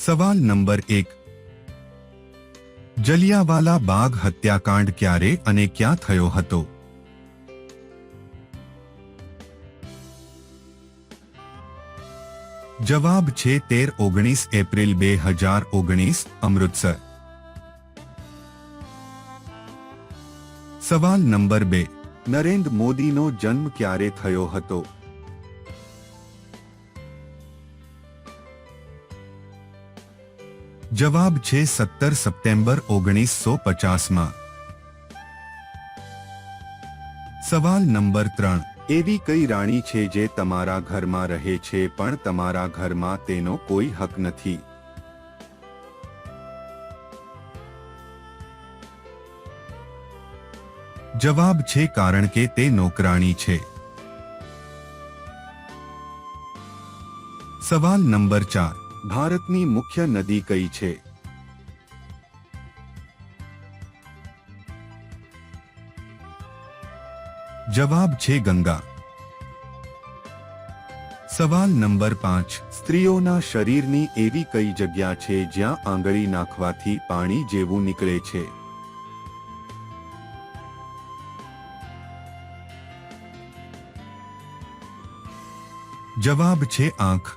સવાલ નંબર 1. જલિયાવાલા બાગ હત્યાકાંડ ક્યારે અને ક્યાં થયો હતો? જવાબ છે 13-19 એપ્રિલ 2019, અમૃતસર. સવાલ નંબર 2. નરેન્દ્ર મોદીનો જન્મ ક્યારે થયો હતો? જવાબ છે 17 સપ્ટેમ્બર 1950માં. સવાલ નંબર 3. એવી કઈ રાણી છે જે તમારા ઘરમાં રહે છે પણ તમારા ઘરમાં તેનો કોઈ હક નથી? જવાબ છે કારણ કે તે નોકરાણી છે. સવાલ નંબર 4. ભારતની મુખ્ય નદી કઈ છે? જવાબ છે ગંગા. સવાલ નંબર 5. સ્ત્રીઓના શરીરની એવી કઈ જગ્યા છે જ્યાં આંગળી નાખવાથી પાણી જેવું નીકળે છે? જવાબ છે આંખ.